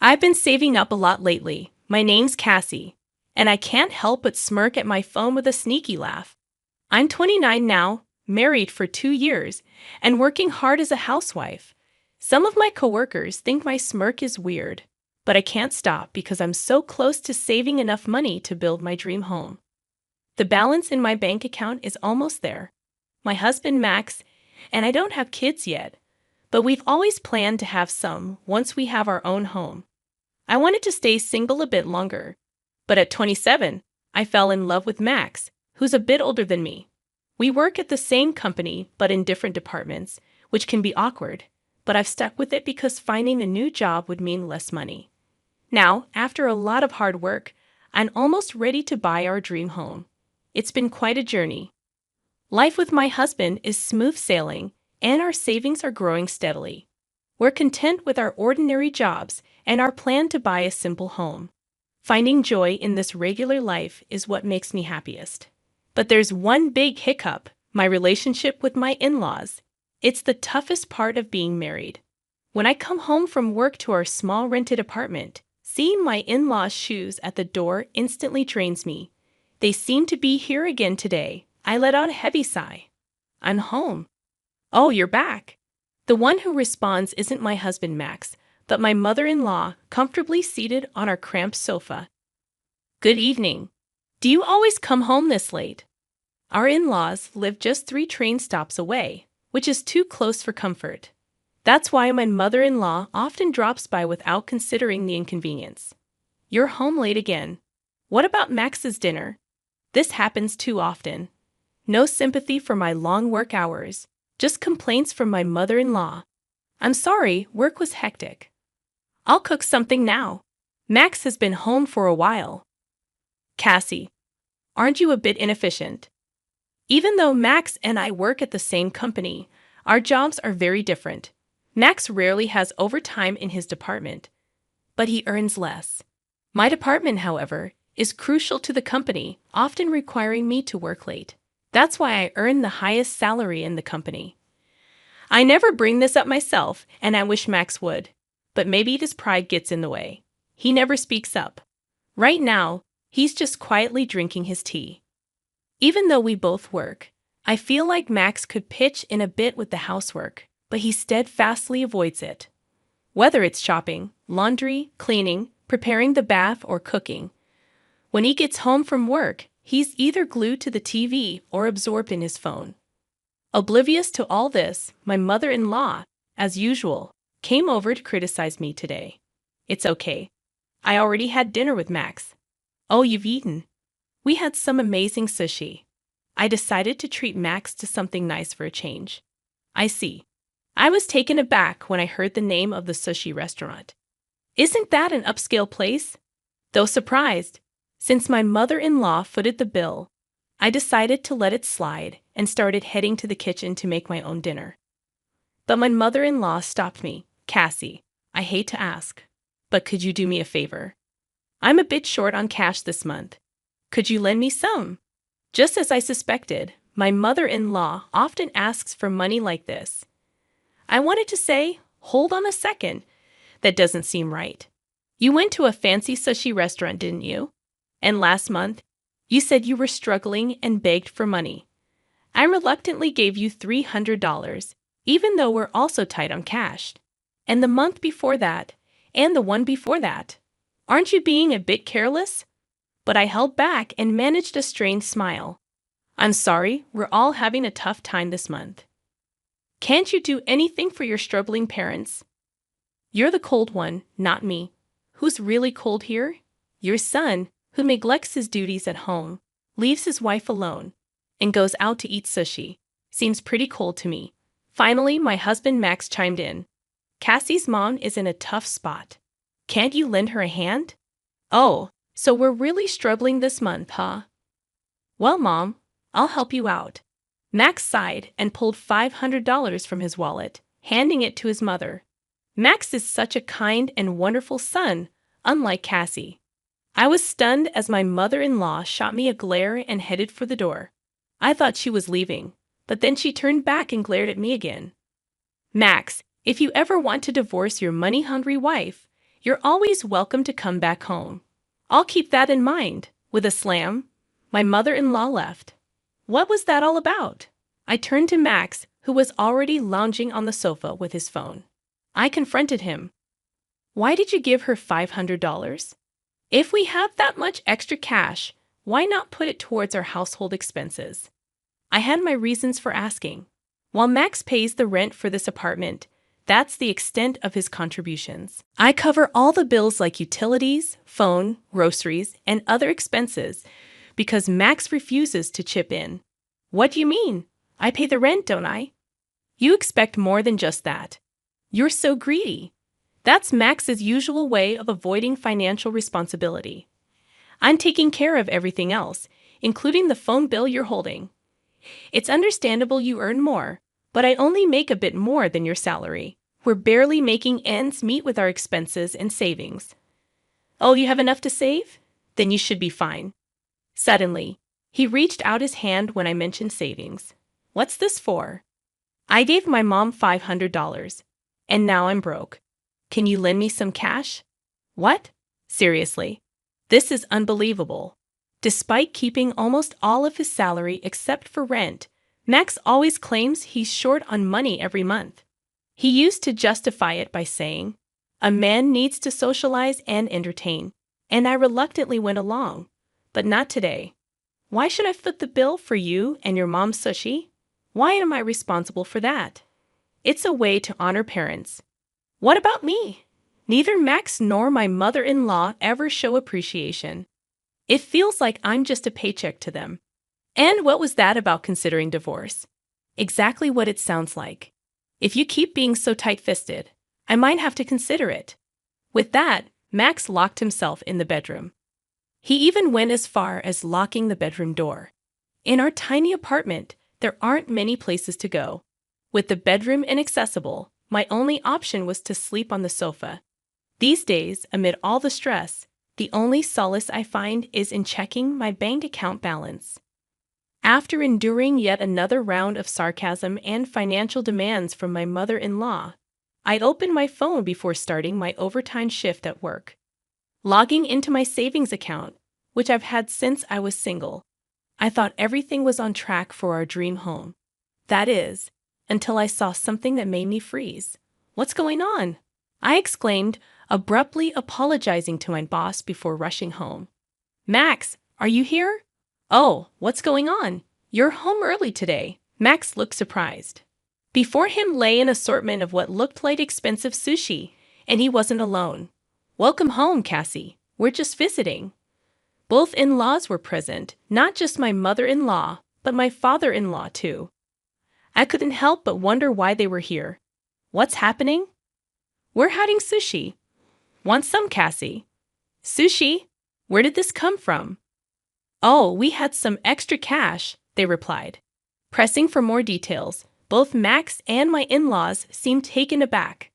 I've been saving up a lot lately. My name's Cassie, and I can't help but smirk at my phone with a sneaky laugh. I'm 29 now, married for 2 years, and working hard as a housewife. Some of my coworkers think my smirk is weird, but I can't stop because I'm so close to saving enough money to build my dream home. The balance in my bank account is almost there. My husband Max and I don't have kids yet, but we've always planned to have some once we have our own home. I wanted to stay single a bit longer, but at 27, I fell in love with Max, who's a bit older than me. We work at the same company but in different departments, which can be awkward, but I've stuck with it because finding a new job would mean less money. Now, after a lot of hard work, I'm almost ready to buy our dream home. It's been quite a journey. Life with my husband is smooth sailing, and our savings are growing steadily. We're content with our ordinary jobs and our plan to buy a simple home. Finding joy in this regular life is what makes me happiest. But there's one big hiccup: my relationship with my in-laws. It's the toughest part of being married. When I come home from work to our small rented apartment, seeing my in-laws' shoes at the door instantly drains me. They seem to be here again today. I let out a heavy sigh. I'm home. Oh, you're back. The one who responds isn't my husband Max, but my mother-in-law, comfortably seated on our cramped sofa. Good evening. Do you always come home this late? Our in-laws live just 3 train stops away, which is too close for comfort. That's why my mother-in-law often drops by without considering the inconvenience. You're home late again. What about Max's dinner? This happens too often. No sympathy for my long work hours, just complaints from my mother-in-law. I'm sorry, work was hectic. I'll cook something now. Max has been home for a while. Cassie, aren't you a bit inefficient? Even though Max and I work at the same company, our jobs are very different. Max rarely has overtime in his department, but he earns less. My department, however, is crucial to the company, often requiring me to work late. That's why I earn the highest salary in the company. I never bring this up myself, and I wish Max would, but maybe his pride gets in the way. He never speaks up. Right now, he's just quietly drinking his tea. Even though we both work, I feel like Max could pitch in a bit with the housework, but he steadfastly avoids it. Whether it's shopping, laundry, cleaning, preparing the bath, or cooking, when he gets home from work, he's either glued to the TV or absorbed in his phone. Oblivious to all this, my mother-in-law, as usual, came over to criticize me today. It's okay. I already had dinner with Max. Oh, you've eaten? We had some amazing sushi. I decided to treat Max to something nice for a change. I see. I was taken aback when I heard the name of the sushi restaurant. Isn't that an upscale place? Though surprised, since my mother-in-law footed the bill, I decided to let it slide and started heading to the kitchen to make my own dinner. But my mother-in-law stopped me. Cassie, I hate to ask, but could you do me a favor? I'm a bit short on cash this month. Could you lend me some? Just as I suspected, my mother-in-law often asks for money like this. I wanted to say, hold on a second. That doesn't seem right. You went to a fancy sushi restaurant, didn't you? And last month, you said you were struggling and begged for money. I reluctantly gave you $300, even though we're also tight on cash. And the month before that, and the one before that. Aren't you being a bit careless? But I held back and managed a strained smile. I'm sorry, we're all having a tough time this month. Can't you do anything for your struggling parents? You're the cold one, not me. Who's really cold here? Your son, who neglects his duties at home, leaves his wife alone, and goes out to eat sushi. Seems pretty cold to me. Finally, my husband Max chimed in. Cassie's mom is in a tough spot. Can't you lend her a hand? Oh, so we're really struggling this month, huh? Well, Mom, I'll help you out. Max sighed and pulled $500 from his wallet, handing it to his mother. Max is such a kind and wonderful son, unlike Cassie. I was stunned as my mother-in-law shot me a glare and headed for the door. I thought she was leaving, but then she turned back and glared at me again. Max, if you ever want to divorce your money-hungry wife, You're always welcome to come back home. I'll keep that in mind." With a slam, my mother-in-law left. What was that all about? I turned to Max, who was already lounging on the sofa with his phone. I confronted him. "Why did you give her $500? If we have that much extra cash, why not put it towards our household expenses?" I had my reasons for asking. While Max pays the rent for this apartment, that's the extent of his contributions. I cover all the bills like utilities, phone, groceries, and other expenses because Max refuses to chip in. "What do you mean? I pay the rent, don't I?" "You expect more than just that. You're so greedy." That's Max's usual way of avoiding financial responsibility. "I'm taking care of everything else, including the phone bill you're holding. It's understandable you earn more, but I only make a bit more than your salary. We're barely making ends meet with our expenses and savings." "Oh, you have enough to save? Then you should be fine." Suddenly, he reached out his hand when I mentioned savings. "What's this for?" "I gave my mom $500, and now I'm broke. Can you lend me some cash?" "What? Seriously? This is unbelievable." Despite keeping almost all of his salary except for rent, Max always claims he's short on money every month. He used to justify it by saying, "A man needs to socialize and entertain," and I reluctantly went along. But not today. Why should I foot the bill for you and your mom's sushi? Why am I responsible for that? It's a way to honor parents. What about me? Neither Max nor my mother-in-law ever show appreciation. It feels like I'm just a paycheck to them. And what was that about considering divorce? Exactly what it sounds like. If you keep being so tight-fisted, I might have to consider it. With that, Max locked himself in the bedroom. He even went as far as locking the bedroom door. In our tiny apartment, there aren't many places to go. With the bedroom inaccessible, my only option was to sleep on the sofa. These days, amid all the stress, the only solace I find is in checking my bank account balance. After enduring yet another round of sarcasm and financial demands from my mother-in-law, I opened my phone before starting my overtime shift at work. Logging into my savings account, which I've had since I was single, I thought everything was on track for our dream home. That is, until I saw something that made me freeze. "What's going on?" I exclaimed, abruptly apologizing to my boss before rushing home. "Max, are you here?" "Oh, what's going on? You're home early today." Max looked surprised. Before him lay an assortment of what looked like expensive sushi, and he wasn't alone. "Welcome home, Cassie. We're just visiting." Both in-laws were present, not just my mother-in-law, but my father-in-law too. I couldn't help but wonder why they were here. "What's happening?" "We're having sushi." "Want some, Cassie?" "Sushi? Where did this come from?" "Oh, we had some extra cash," they replied. Pressing for more details, both Max and my in-laws seemed taken aback.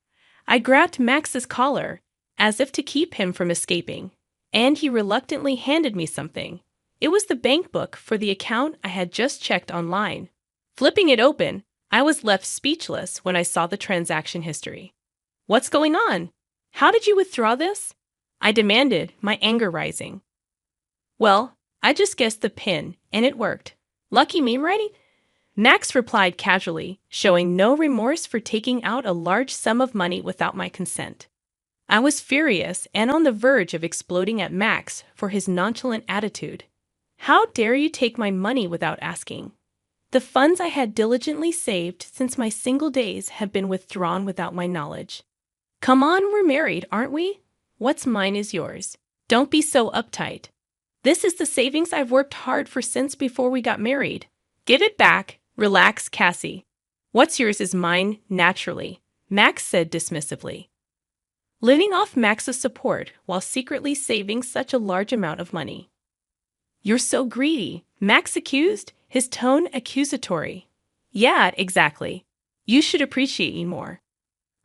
I grabbed Max's collar, as if to keep him from escaping, and he reluctantly handed me something. It was the bank book for the account I had just checked online. Flipping it open, I was left speechless when I saw the transaction history. "What's going on? How did you withdraw this?" I demanded, my anger rising. "Well, I just guessed the PIN, and it worked. Lucky me, right?" Max replied casually, showing no remorse for taking out a large sum of money without my consent. I was furious and on the verge of exploding at Max for his nonchalant attitude. How dare you take my money without asking? The funds I had diligently saved since my single days had been withdrawn without my knowledge. "Come on, we're married, aren't we? What's mine is yours. Don't be so uptight. This is the savings I've worked hard for since before we got married. Give it back. Relax, Cassie. What's yours is mine, naturally," Max said dismissively. Living off Max's support while secretly saving such a large amount of money. "You're so greedy," Max accused, his tone accusatory. "Yeah, exactly. You should appreciate me more.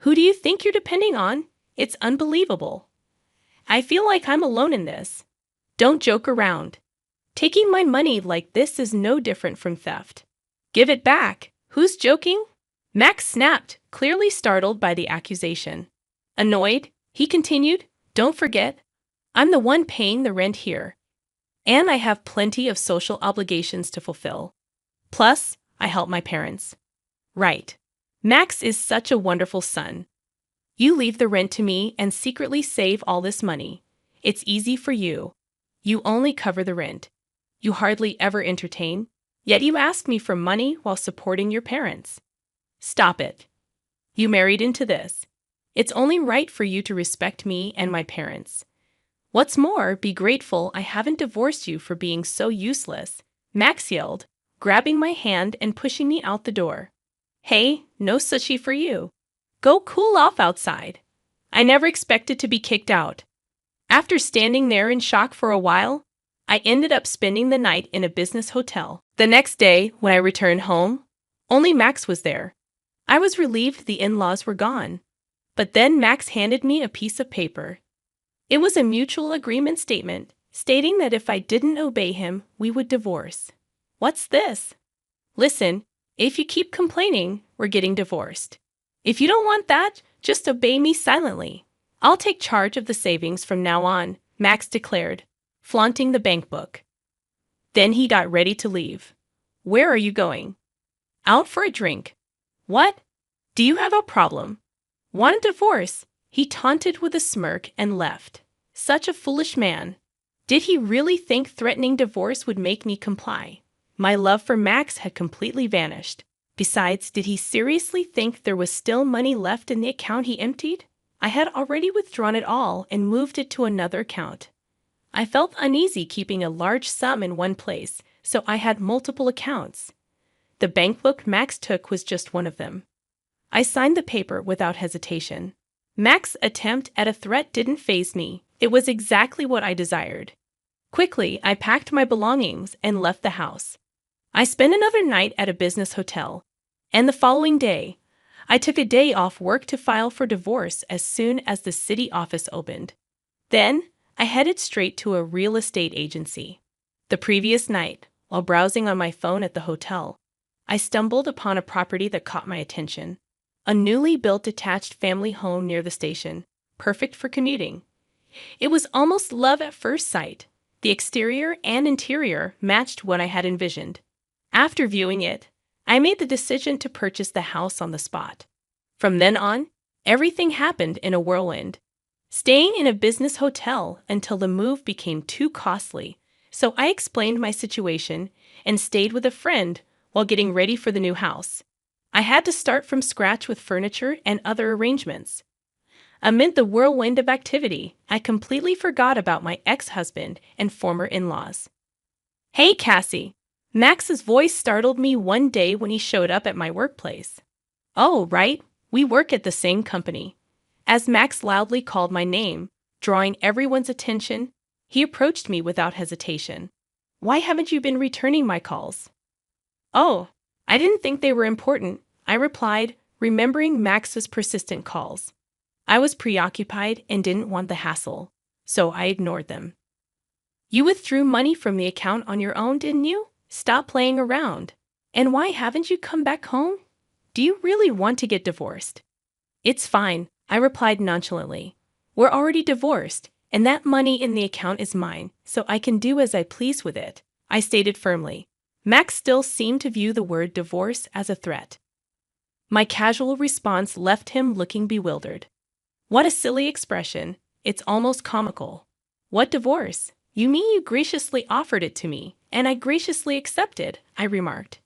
Who do you think you're depending on? It's unbelievable. I feel like I'm alone in this. Don't joke around. Taking my money like this is no different from theft. Give it back. Who's joking?" Max snapped, clearly startled by the accusation. Annoyed, he continued, Don't forget, I'm the one paying the rent here, and I have plenty of social obligations to fulfill. Plus, I help my parents. Right. Max is such a wonderful son. You leave the rent to me and secretly save all this money. It's easy for you. You only cover the rent. You hardly ever entertain, yet you ask me for money while supporting your parents. Stop it. You married into this. It's only right for you to respect me and my parents. What's more, be grateful I haven't divorced you for being so useless, Max yelled, grabbing my hand and pushing me out the door. Hey, no sushi for you. Go cool off outside. I never expected to be kicked out. After standing there in shock for a while, I ended up spending the night in a business hotel. The next day, when I returned home, only Max was there. I was relieved the in-laws were gone. But then Max handed me a piece of paper. It was a mutual agreement statement, stating that if I didn't obey him, we would divorce. What's this? Listen, if you keep complaining, we're getting divorced. If you don't want that, just obey me silently. I'll take charge of the savings from now on, Max declared, flaunting the bank book. Then he got ready to leave. Where are you going? Out for a drink. What? Do you have a problem? Want a divorce? He taunted with a smirk and left. Such a foolish man. Did he really think threatening divorce would make me comply? My love for Max had completely vanished. Besides, did he seriously think there was still money left in the account he emptied? I had already withdrawn it all and moved it to another account. I felt uneasy keeping a large sum in one place, so I had multiple accounts. The bank book Max took was just one of them. I signed the paper without hesitation. Max's attempt at a threat didn't faze me. It was exactly what I desired. Quickly, I packed my belongings and left the house. I spent another night at a business hotel, and the following day, I took a day off work to file for divorce as soon as the city office opened. Then, I headed straight to a real estate agency. The previous night, while browsing on my phone at the hotel, I stumbled upon a property that caught my attention. A newly built detached family home near the station, perfect for commuting. It was almost love at first sight. The exterior and interior matched what I had envisioned. After viewing it, I made the decision to purchase the house on the spot. From then on, everything happened in a whirlwind. Staying in a business hotel until the move became too costly, so I explained my situation and stayed with a friend while getting ready for the new house. I had to start from scratch with furniture and other arrangements. Amid the whirlwind of activity, I completely forgot about my ex-husband and former in-laws. Hey, Cassie! Max's voice startled me one day when he showed up at my workplace. Oh, right, we work at the same company. As Max loudly called my name, drawing everyone's attention, he approached me without hesitation. Why haven't you been returning my calls? Oh, I didn't think they were important, I replied, remembering Max's persistent calls. I was preoccupied and didn't want the hassle, so I ignored them. You withdrew money from the account on your own, didn't you? Stop playing around. And why haven't you come back home? Do you really want to get divorced? It's fine, I replied nonchalantly. We're already divorced, and that money in the account is mine, so I can do as I please with it, I stated firmly. Max still seemed to view the word divorce as a threat. My casual response left him looking bewildered. What a silly expression. It's almost comical. What divorce? You mean you graciously offered it to me, and I graciously accepted, I remarked.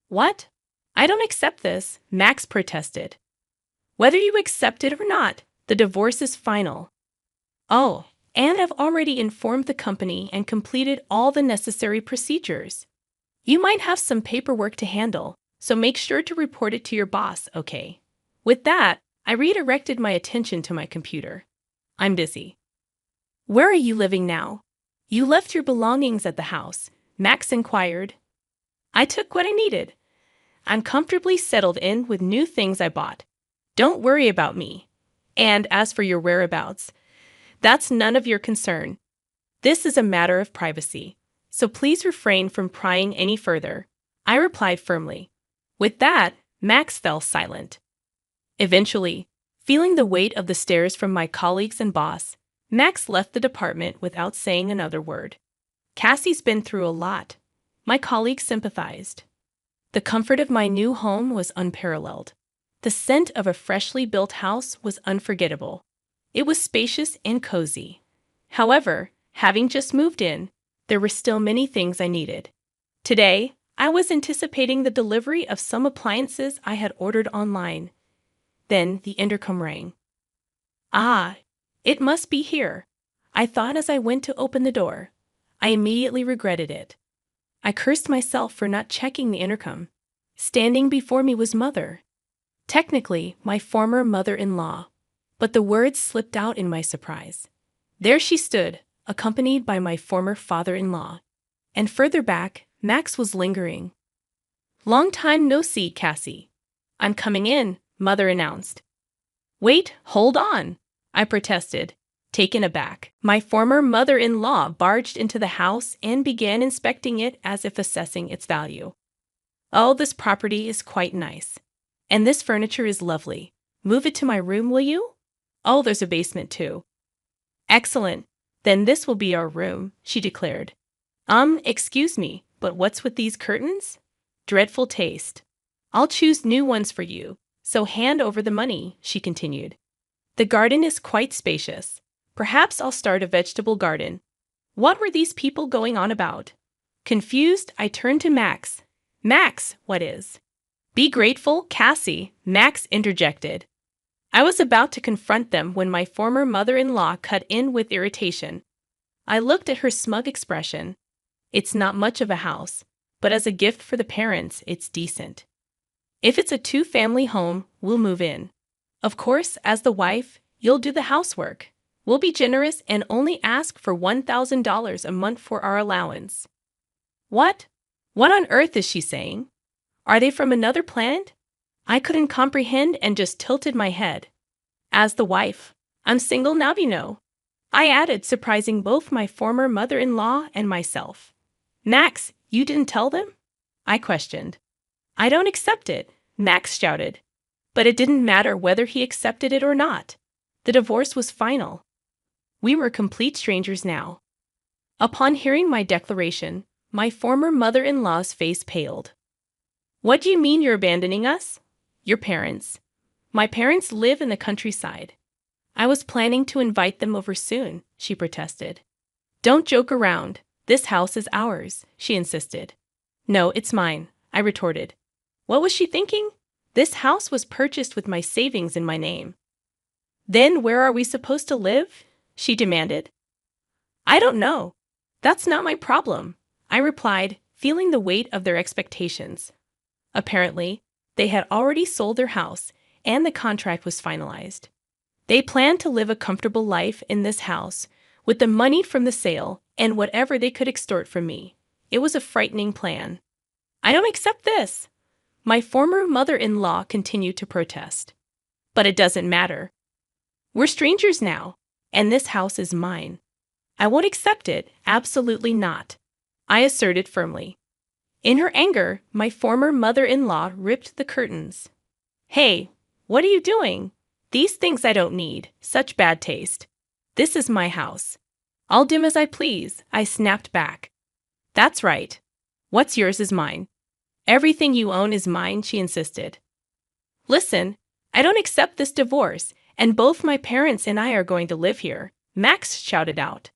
What? I don't accept this, Max protested. Whether you accept it or not, the divorce is final. Oh, and I've already informed the company and completed all the necessary procedures. You might have some paperwork to handle, so make sure to report it to your boss, okay? With that, I redirected my attention to my computer. I'm busy. Where are you living now? You left your belongings at the house, Max inquired. I took what I needed. I'm comfortably settled in with new things I bought. Don't worry about me. And as for your whereabouts, that's none of your concern. This is a matter of privacy, so please refrain from prying any further, I replied firmly. With that, Max fell silent. Eventually, feeling the weight of the stares from my colleagues and boss, Max left the department without saying another word. Cassie's been through a lot. My colleagues sympathized. The comfort of my new home was unparalleled. The scent of a freshly built house was unforgettable. It was spacious and cozy. However, having just moved in, there were still many things I needed. Today, I was anticipating the delivery of some appliances I had ordered online. Then the intercom rang. Ah, it must be here, I thought as I went to open the door. I immediately regretted it. I cursed myself for not checking the intercom. Standing before me was Mother. Technically, my former mother-in-law, but the words slipped out in my surprise. There she stood, accompanied by my former father-in-law. And further back, Max was lingering. "Long time no see, Cassie." "I'm coming in," Mother announced. "Wait, hold on," I protested, taken aback. My former mother-in-law barged into the house and began inspecting it as if assessing its value. "Oh, this property is quite nice. And this furniture is lovely. Move it to my room, will you? Oh, there's a basement too." "Excellent. Then this will be our room," she declared. Excuse me, but what's with these curtains? Dreadful taste. I'll choose new ones for you, so hand over the money," she continued. "The garden is quite spacious. Perhaps I'll start a vegetable garden." What were these people going on about? Confused, I turned to Max. "Max, what is?" "Be grateful, Cassie," Max interjected. I was about to confront them when my former mother-in-law cut in with irritation. I looked at her smug expression. "It's not much of a house, but as a gift for the parents, it's decent. If it's a two-family home, we'll move in. Of course, as the wife, you'll do the housework. We'll be generous and only ask for $1,000 a month for our allowance." What? What on earth is she saying? Are they from another planet? I couldn't comprehend and just tilted my head. "As the wife, I'm single now, you know," I added, surprising both my former mother-in-law and myself. "Max, you didn't tell them?" I questioned. "I don't accept it," Max shouted. But it didn't matter whether he accepted it or not. The divorce was final. We were complete strangers now. Upon hearing my declaration, my former mother-in-law's face paled. "What do you mean you're abandoning us?" "Your parents." "My parents live in the countryside. I was planning to invite them over soon," she protested. "Don't joke around. This house is ours," she insisted. "No, it's mine," I retorted. What was she thinking? This house was purchased with my savings in my name. "Then where are we supposed to live?" she demanded. "I don't know. That's not my problem," I replied, feeling the weight of their expectations. Apparently, they had already sold their house, and the contract was finalized. They planned to live a comfortable life in this house with the money from the sale and whatever they could extort from me. It was a frightening plan. "I don't accept this," my former mother-in-law continued to protest. "But it doesn't matter. We're strangers now, and this house is mine. I won't accept it, absolutely not," I asserted firmly. In her anger, my former mother-in-law ripped the curtains. "Hey, what are you doing? These things I don't need. Such bad taste. This is my house. I'll dim as I please," I snapped back. "That's right. What's yours is mine. Everything you own is mine," she insisted. "Listen, I don't accept this divorce, and both my parents and I are going to live here," Max shouted out.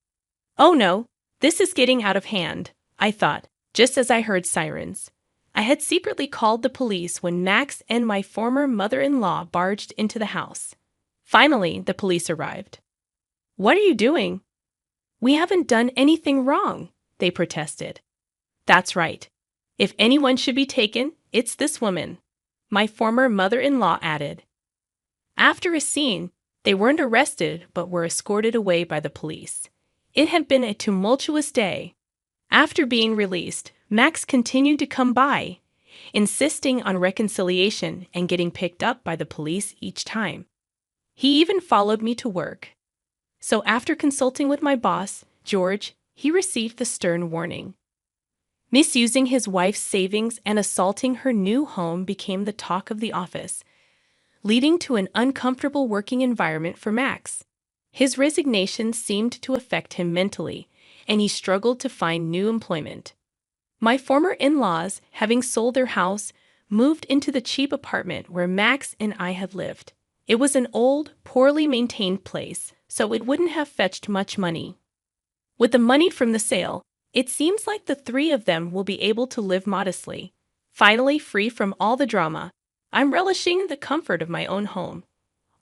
"Oh no, this is getting out of hand," I thought, just as I heard sirens. I had secretly called the police when Max and my former mother-in-law barged into the house. Finally, the police arrived. "What are you doing?" "We haven't done anything wrong," they protested. "That's right. If anyone should be taken, it's this woman," my former mother-in-law added. After a scene, they weren't arrested but were escorted away by the police. It had been a tumultuous day. After being released, Max continued to come by, insisting on reconciliation and getting picked up by the police each time. He even followed me to work. So after consulting with my boss, George, he received the stern warning. Misusing his wife's savings and assaulting her new home became the talk of the office, leading to an uncomfortable working environment for Max. His resignation seemed to affect him mentally, and he struggled to find new employment. My former in-laws, having sold their house, moved into the cheap apartment where Max and I had lived. It was an old, poorly maintained place, so it wouldn't have fetched much money. With the money from the sale, it seems like the three of them will be able to live modestly. Finally, free from all the drama, I'm relishing the comfort of my own home.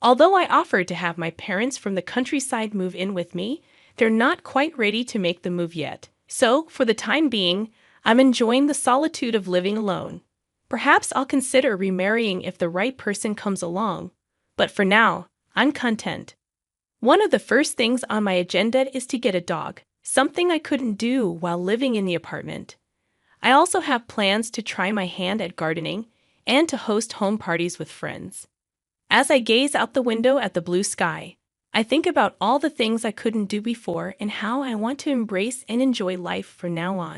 Although I offered to have my parents from the countryside move in with me, they're not quite ready to make the move yet. So, for the time being, I'm enjoying the solitude of living alone. Perhaps I'll consider remarrying if the right person comes along. But for now, I'm content. One of the first things on my agenda is to get a dog, something I couldn't do while living in the apartment. I also have plans to try my hand at gardening and to host home parties with friends. As I gaze out the window at the blue sky, I think about all the things I couldn't do before and how I want to embrace and enjoy life from now on.